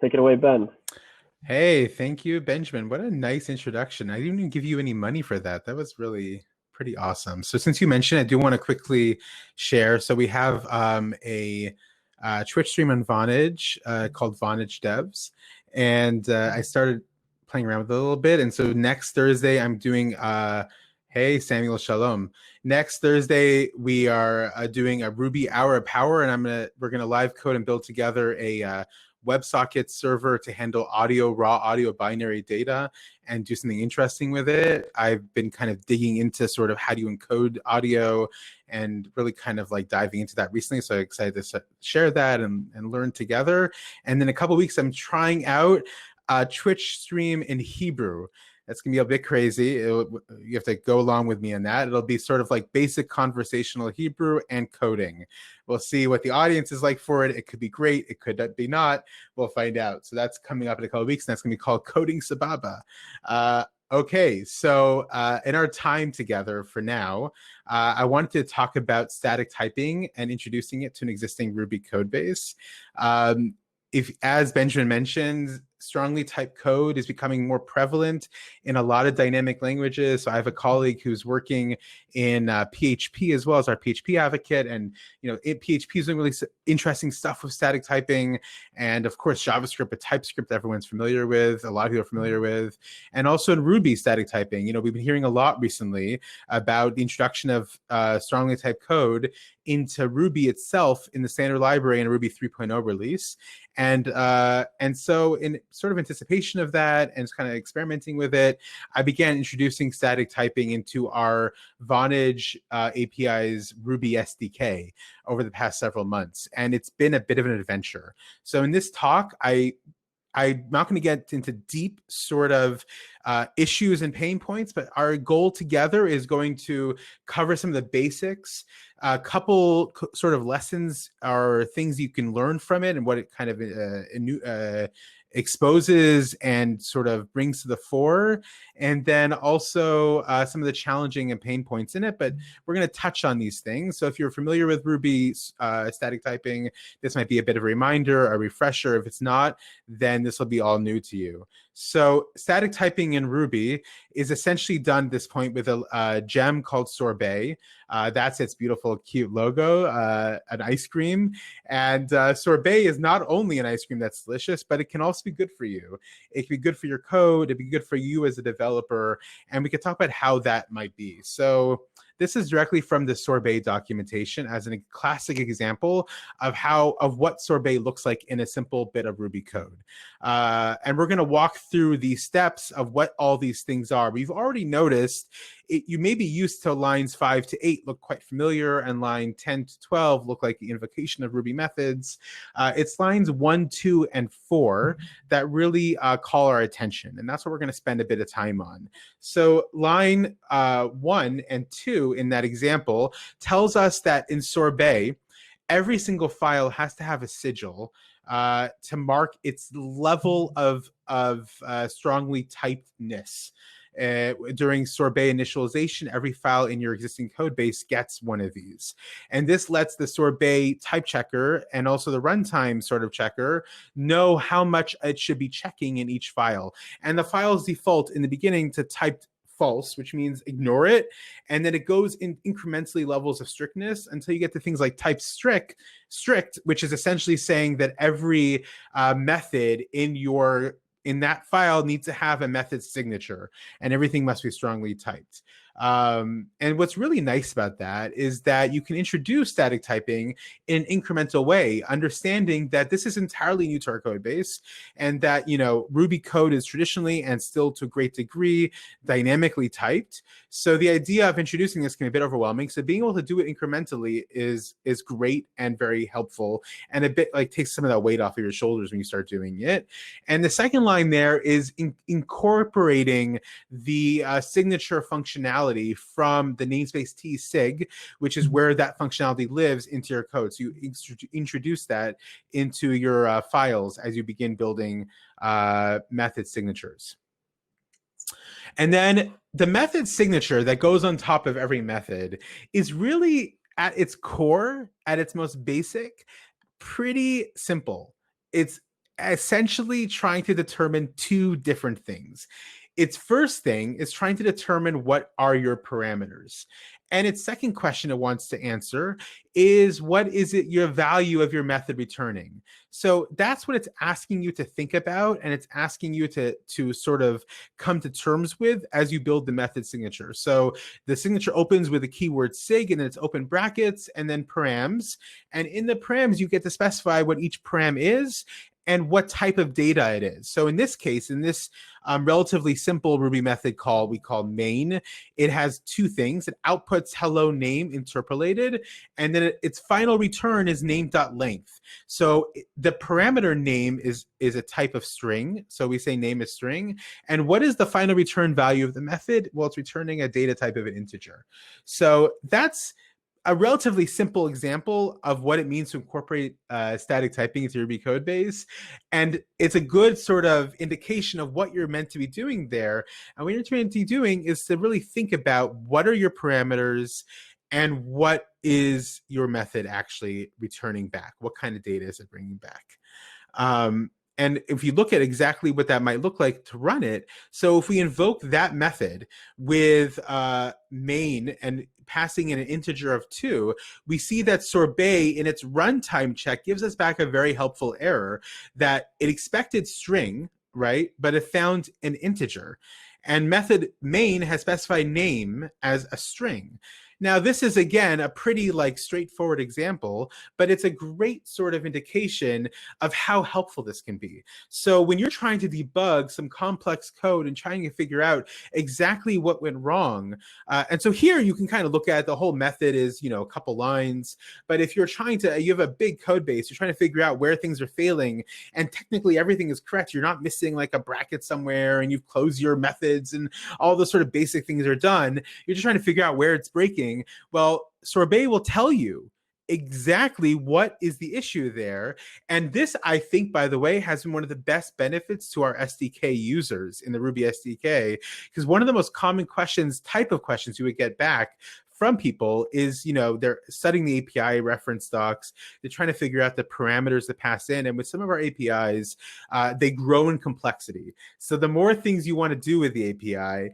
Take it away, Ben. Hey, thank you, Benjamin. What a nice introduction. I didn't even give you any money for that. That was really pretty awesome. So since you mentioned, I do want to quickly share. So we have a Twitch stream on Vonage called Vonage Devs, and I started playing around with it a little bit. And so next Thursday, I'm doing. Hey, Samuel Shalom. Next Thursday, we are doing a Ruby Hour of Power, and we're gonna live code and build together a WebSocket server to handle raw audio binary data and do something interesting with it. I've been kind of digging into sort of how do you encode audio and really kind of like diving into that recently. So I'm excited to share that and learn together. And then a couple of weeks, I'm trying out a Twitch stream in Hebrew. That's going to be a bit crazy. You have to go along with me on that. It'll be sort of like basic conversational Hebrew and coding. We'll see what the audience is like for it. It could be great. It could be not. We'll find out. So that's coming up in a couple of weeks. And that's going to be called Coding Sababa. Okay, so in our time together for now, I wanted to talk about static typing and introducing it to an existing Ruby code base. If, as Benjamin mentioned, strongly typed code is becoming more prevalent in a lot of dynamic languages. So I have a colleague who's working in PHP as well as our PHP advocate, and PHP is doing really interesting stuff with static typing, and of course JavaScript, a TypeScript everyone's familiar with, a lot of people are familiar with, and also in Ruby static typing. We've been hearing a lot recently about the introduction of strongly typed code into Ruby itself in the standard library in a Ruby 3.0 release. And so in sort of anticipation of that and kind of experimenting with it, I began introducing static typing into our Vonage API's Ruby SDK over the past several months. And it's been a bit of an adventure. So in this talk, I'm not going to get into deep sort of issues and pain points, but our goal together is going to cover some of the basics, a couple sort of lessons or things you can learn from it and what it kind of exposes and sort of brings to the fore, and then also some of the challenging and pain points in it. But we're going to touch on these things. So if you're familiar with Ruby static typing, this might be a bit of a reminder, a refresher. If it's not, then this will be all new to you. So static typing in Ruby is essentially done at this point with a gem called Sorbet. That's its beautiful, cute logo, an ice cream. And Sorbet is not only an ice cream that's delicious, but it can also be good for you. It can be good for your code. It'd be good for you as a developer. And we could talk about how that might be. So this is directly from the Sorbet documentation as a classic example of what Sorbet looks like in a simple bit of Ruby code. And we're going to walk through the steps of what all these things are. We've already noticed you may be used to lines 5 to 8 look quite familiar, and line 10 to 12 look like the invocation of Ruby methods. It's lines 1, 2, and 4 that really call our attention, and that's what we're going to spend a bit of time on. So line 1 and 2 in that example tells us that in Sorbet, every single file has to have a sigil to mark its level of strongly typedness. During Sorbet initialization, every file in your existing code base gets one of these. And this lets the Sorbet type checker and also the runtime sort of checker know how much it should be checking in each file. And the files default in the beginning to typed false, which means ignore it. And then it goes in incrementally levels of strictness until you get to things like type strict, which is essentially saying that every method in that file needs to have a method signature, and everything must be strongly typed. And what's really nice about that is that you can introduce static typing in an incremental way, understanding that this is entirely new to our code base, and that Ruby code is traditionally and still to a great degree dynamically typed. So the idea of introducing this can be a bit overwhelming. So being able to do it incrementally is great and very helpful, and a bit like takes some of that weight off of your shoulders when you start doing it. And the second line there is incorporating the signature functionality from the namespace tsig, which is where that functionality lives, into your code. So you introduce that into your files as you begin building method signatures. And then the method signature that goes on top of every method is really, at its core, at its most basic, pretty simple. It's essentially trying to determine two different things. Its first thing is trying to determine what are your parameters. And its second question it wants to answer is what is it your value of your method returning? So that's what it's asking you to think about, and it's asking you to sort of come to terms with as you build the method signature. So the signature opens with the keyword sig, and then it's open brackets and then params. And in the params, you get to specify what each param is and what type of data it is. So in this case, in this relatively simple Ruby method call we call main, it has two things. It outputs hello name interpolated, and then its final return is name.length. So the parameter name is a type of string. So we say name is string. And what is the final return value of the method? Well, it's returning a data type of an integer. So that's a relatively simple example of what it means to incorporate static typing into Ruby code base. And it's a good sort of indication of what you're meant to be doing there. And what you're meant to be doing is to really think about what are your parameters and what is your method actually returning back? What kind of data is it bringing back? And if you look at exactly what that might look like to run it, so if we invoke that method with main and passing in an integer of 2, we see that Sorbet in its runtime check gives us back a very helpful error that it expected string, right? But it found an integer. And method main has specified name as a string. Now, this is, again, a pretty straightforward example, but it's a great sort of indication of how helpful this can be. So when you're trying to debug some complex code and trying to figure out exactly what went wrong, and so here you can kind of look at the whole method is, a couple lines. But if you're you have a big code base, you're trying to figure out where things are failing, and technically everything is correct. You're not missing a bracket somewhere, and you've closed your methods, and all those sort of basic things are done. You're just trying to figure out where it's breaking. Well, Sorbet will tell you exactly what is the issue there. And this, I think, by the way, has been one of the best benefits to our SDK users in the Ruby SDK, because one of the most common type of questions you would get back from people is, they're studying the API reference docs. They're trying to figure out the parameters to pass in. And with some of our APIs, they grow in complexity. So the more things you want to do with the API,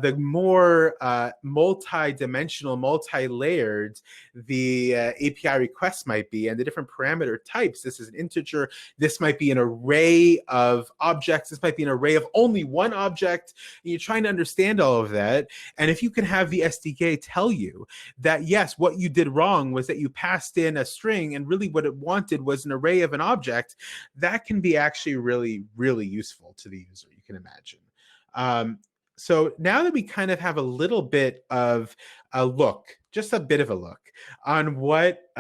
the more multi-dimensional, multi-layered the API requests might be, and the different parameter types. This is an integer. This might be an array of objects. This might be an array of only one object. And you're trying to understand all of that. And if you can have the SDK tell you that, yes, what you did wrong was that you passed in a string, and really what it wanted was an array of an object, that can be actually really, really useful to the user, you can imagine. So now that we kind of have a little bit of a look, just a bit of a look on what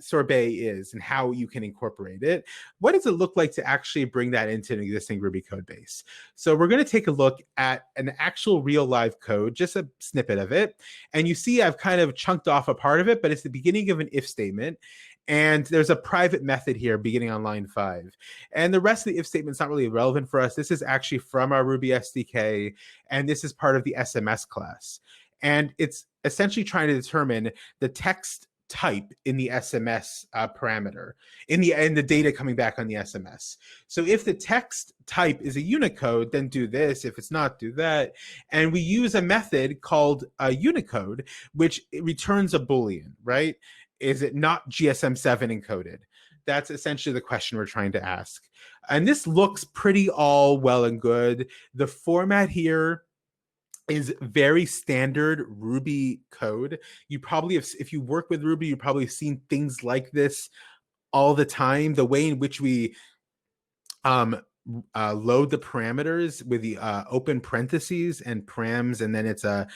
Sorbet is and how you can incorporate it, what does it look like to actually bring that into an existing Ruby code base? So we're going to take a look at an actual real live code, just a snippet of it. And you see I've kind of chunked off a part of it, but it's the beginning of an if statement. And there's a private method here beginning on line 5. And the rest of the if statement's not really relevant for us. This is actually from our Ruby SDK, and this is part of the SMS class. And it's essentially trying to determine the text type in the SMS parameter, in the data coming back on the SMS. So if the text type is a Unicode, then do this. If it's not, do that. And we use a method called Unicode, which returns a Boolean, right? Is it not GSM7 encoded? That's essentially the question we're trying to ask. And this looks pretty all well and good. The format here is very standard Ruby code. You probably have, if you work with Ruby, you probably have seen things like this all the time. The way in which we load the parameters with the open parentheses and params, and then it's a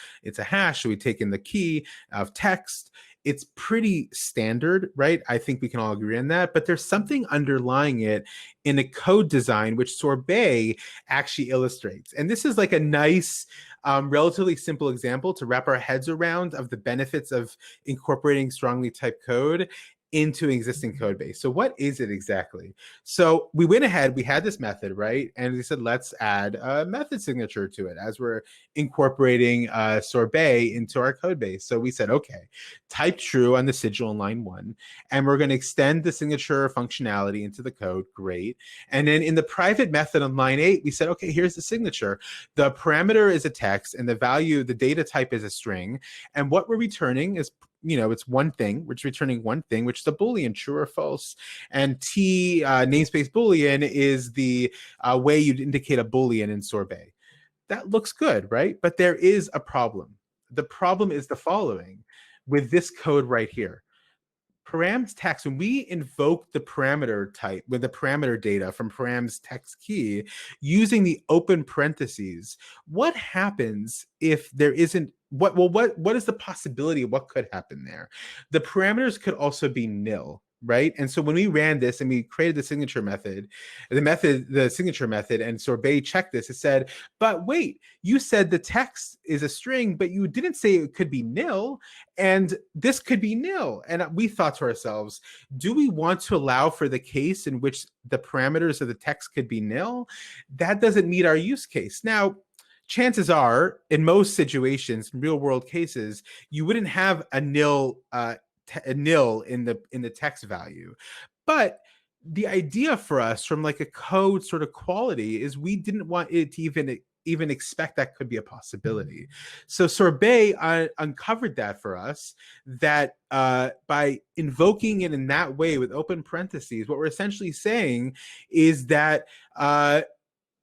hash. So we take in the key of text. It's pretty standard, right? I think we can all agree on that. But there's something underlying it in a code design, which Sorbet actually illustrates. And this is like a nice, relatively simple example to wrap our heads around of the benefits of incorporating strongly typed code. into an existing code base. So what is it exactly? So we went ahead, we had this method, right? And we said, let's add a method signature to it as we're incorporating Sorbet into our code base. So we said, okay, type true on the sigil in line 1, and we're going to extend the signature functionality into the code. Great. And then in the private method on line 8, we said, okay, here's the signature. The parameter is a text, and the value, the data type is a string. And what we're returning is, it's one thing. We're returning one thing, which is a Boolean, true or false. And T namespace Boolean is the way you'd indicate a Boolean in Sorbet. That looks good, right? But there is a problem. The problem is the following with this code right here. Params text, when we invoke the parameter type with the parameter data from params text key using the open parentheses, what happens if there isn't what is the possibility of what could happen there? The parameters could also be nil, right? And so when we ran this and we created the signature method, the signature method, and Sorbet checked this, it said, but wait, you said the text is a string, but you didn't say it could be nil, and this could be nil. And we thought to ourselves, do we want to allow for the case in which the parameters of the text could be nil? That doesn't meet our use case. Now, chances are, in most situations, in real world cases, you wouldn't have a nil in the text value. But the idea for us from like a code sort of quality is we didn't want it to even expect that could be a possibility. So Sorbet uncovered that for us, that by invoking it in that way with open parentheses, what we're essentially saying is that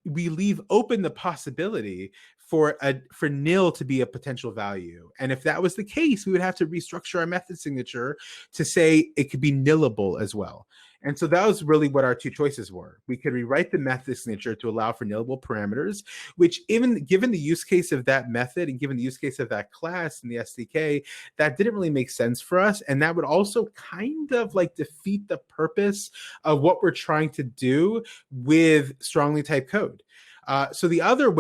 we leave open the possibility for nil to be a potential value. And if that was the case, we would have to restructure our method signature to say it could be nillable as well. And so that was really what our two choices were. We could rewrite the method signature to allow for nillable parameters, which even given the use case of that method and given the use case of that class in the SDK, that didn't really make sense for us. And that would also kind of like defeat the purpose of what we're trying to do with strongly typed code. So the other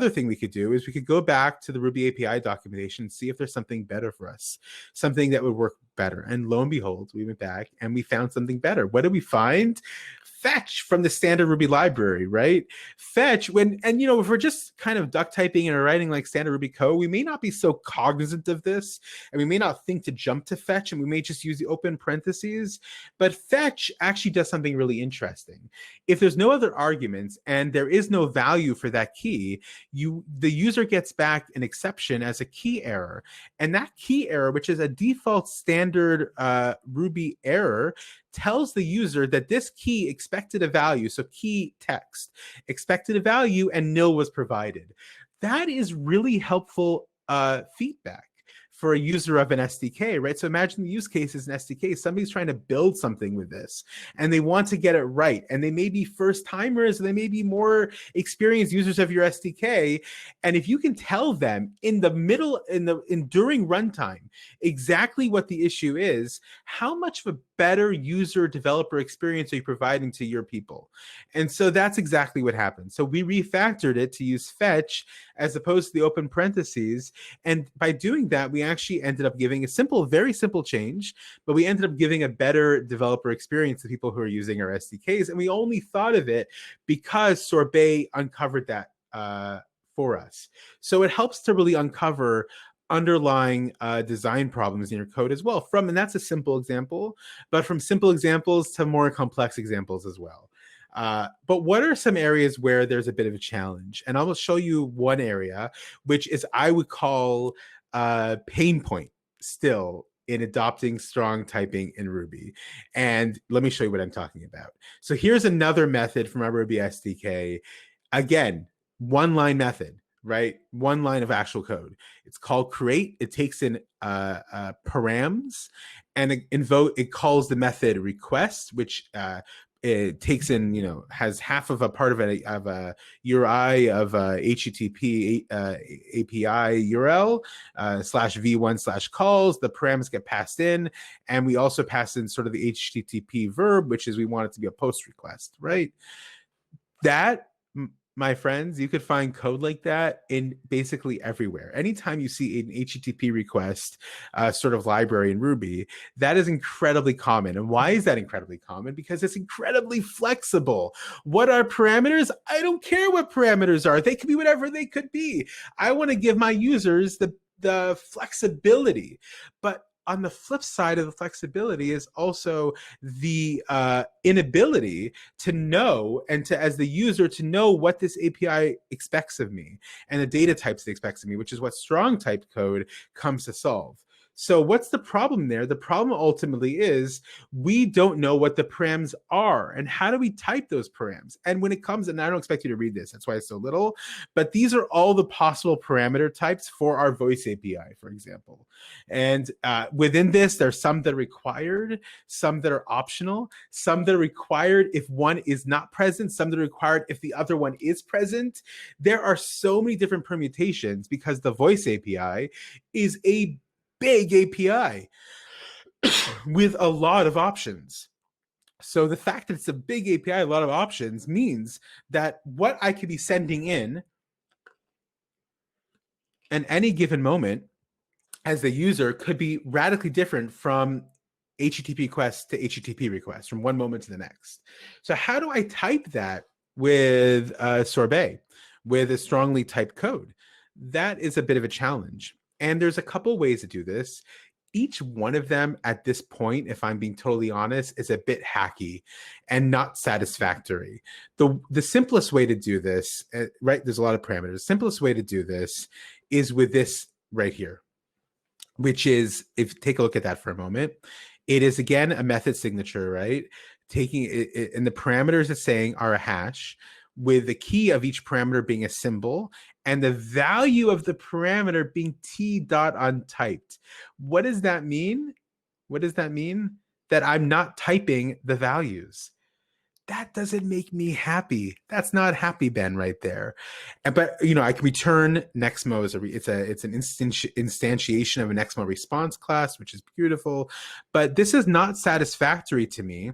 thing we could do is we could go back to the Ruby API documentation and see if there's something better for us, something that would work better. And lo and behold, we went back and we found something better. What did we find? Fetch from the standard Ruby library, right? Fetch, if we're just kind of duck typing and writing like standard Ruby code, we may not be so cognizant of this, and we may not think to jump to fetch, and we may just use the open parentheses. But fetch actually does something really interesting. If there's no other arguments and there is no value for that key, the user gets back an exception as a key error. And that key error, which is a default standard Ruby error, tells the user that this key expected a value, so key text, expected a value, and nil was provided. That is really helpful feedback for a user of an SDK, right? So imagine the use case is an SDK. Somebody's trying to build something with this, and they want to get it right. And they may be first timers, and they may be more experienced users of your SDK. And if you can tell them in the middle, during runtime, exactly what the issue is, how much of a better user developer experience are you providing to your people? And so that's exactly what happened. So we refactored it to use fetch as opposed to the open parentheses. And by doing that, we actually ended up giving a very simple change, but we ended up giving a better developer experience to people who are using our SDKs. And we only thought of it because Sorbet uncovered that for us. So it helps to really uncover underlying design problems in your code as well. And that's a simple example, but from simple examples to more complex examples as well. But what are some areas where there's a bit of a challenge? And I will show you one area, which is I would call pain point still in adopting strong typing in Ruby. And let me show you what I'm talking about. So here's another method from our Ruby SDK. Again, one-line method, right? One line of actual code. It's called create. It takes in params, and it calls the method request, which it takes in, has half of a part of a URI of a HTTP API URL /v1/calls. The params get passed in, and we also pass in sort of the HTTP verb, which is we want it to be a post request, right? That my friends, you could find code like that in basically everywhere. Anytime you see an HTTP request sort of library in Ruby, that is incredibly common. And why is that incredibly common? Because it's incredibly flexible. What are parameters? I don't care what parameters are. They could be whatever they could be. I want to give my users the flexibility. But on the flip side of the flexibility is also the inability to know and to, as the user, to know what this API expects of me and the data types it expects of me, which is what strong type code comes to solve. So what's the problem there? The problem ultimately is we don't know what the params are and how do we type those params? And when it comes, and I don't expect you to read this, that's why it's so little, but these are all the possible parameter types for our voice API, for example. And within this, there's some that are required, some that are optional, some that are required if one is not present, some that are required if the other one is present. There are so many different permutations because the voice API is a big API with a lot of options. So the fact that it's a big API, a lot of options, means that what I could be sending in at any given moment as the user could be radically different from HTTP request to HTTP request from one moment to the next. So how do I type that with Sorbet, with a strongly typed code? That is a bit of a challenge. And there's a couple ways to do this. Each one of them at this point, if I'm being totally honest, is a bit hacky and not satisfactory. The simplest way to do this, right, there's a lot of parameters. The simplest way to do this is with this right here, which is, if take a look at that for a moment, it is again a method signature, right? Taking it, and the parameters it's saying are a hash, with the key of each parameter being a symbol and the value of the parameter being t.untyped. What does that mean? What does that mean? That I'm not typing the values. That doesn't make me happy. That's not happy, Ben, right there. But I can return Nexmo as it's an instantiation of an Nexmo response class, which is beautiful. But this is not satisfactory to me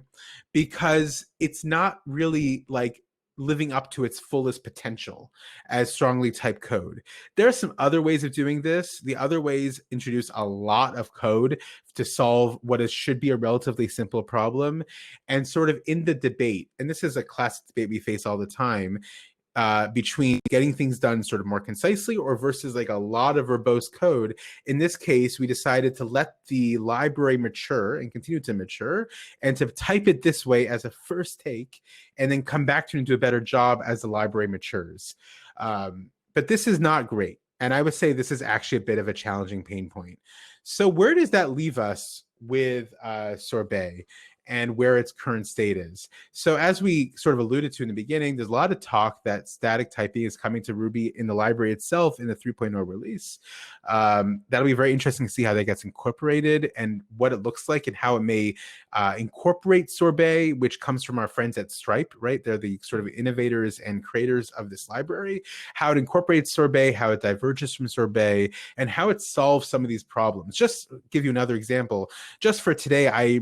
because it's not really like living up to its fullest potential as strongly typed code. There are some other ways of doing this. The other ways introduce a lot of code to solve what should be a relatively simple problem. And sort of in the debate, and this is a classic debate we face all the time, between getting things done sort of more concisely or versus like a lot of verbose code. In this case, we decided to let the library mature and continue to mature and to type it this way as a first take and then come back to it and do a better job as the library matures. But this is not great. And I would say this is actually a bit of a challenging pain point. So where does that leave us with Sorbet and where its current state is? So as we sort of alluded to in the beginning, there's a lot of talk that static typing is coming to Ruby in the library itself in the 3.0 release. That'll be very interesting to see how that gets incorporated and what it looks like and how it may incorporate Sorbet, which comes from our friends at Stripe, right? They're the sort of innovators and creators of this library, how it incorporates Sorbet, how it diverges from Sorbet, and how it solves some of these problems. Just give you another example. Just for today, I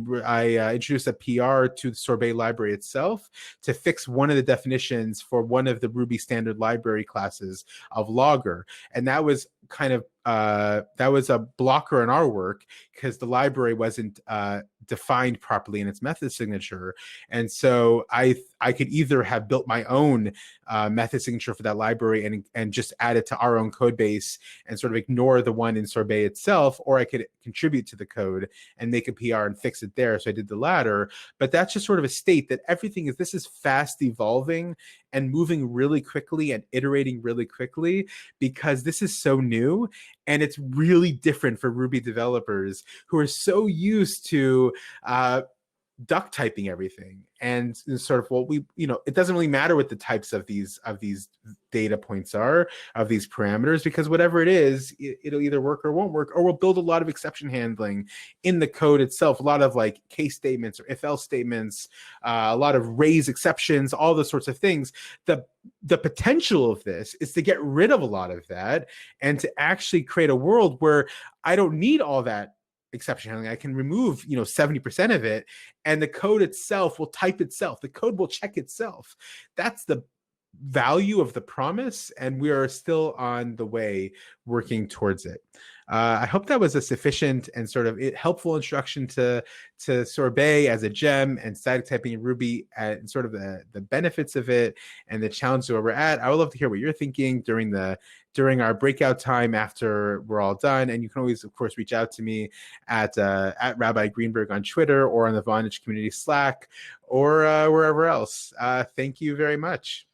introduced a PR to the Sorbet library itself to fix one of the definitions for one of the Ruby standard library classes of logger. And that was kind of that was a blocker in our work because the library wasn't defined properly in its method signature. And so I could either have built my own method signature for that library and just add it to our own code base and sort of ignore the one in Sorbet itself, or I could contribute to the code and make a PR and fix it there. So I did the latter. But that's just sort of a state that this is fast evolving and moving really quickly and iterating really quickly because this is so new. And it's really different for Ruby developers who are so used to duck typing everything and sort of it doesn't really matter what the types of these data points are, of these parameters, because whatever it is, it'll either work or won't work, or we'll build a lot of exception handling in the code itself, a lot of like case statements or if else statements, a lot of raise exceptions, all those sorts of things. The potential of this is to get rid of a lot of that and to actually create a world where I don't need all that exception handling. I can remove 70% of it, and the code itself will type itself. The code will check itself. That's the value of the promise, and we are still on the way working towards it. I hope that was a sufficient and sort of helpful introduction to Sorbet as a gem and static typing in Ruby and sort of the benefits of it and the challenge where we're at. I would love to hear what you're thinking during our breakout time after we're all done. And you can always, of course, reach out to me at Rabbi Greenberg on Twitter or on the Vonage community Slack or wherever else. Thank you very much.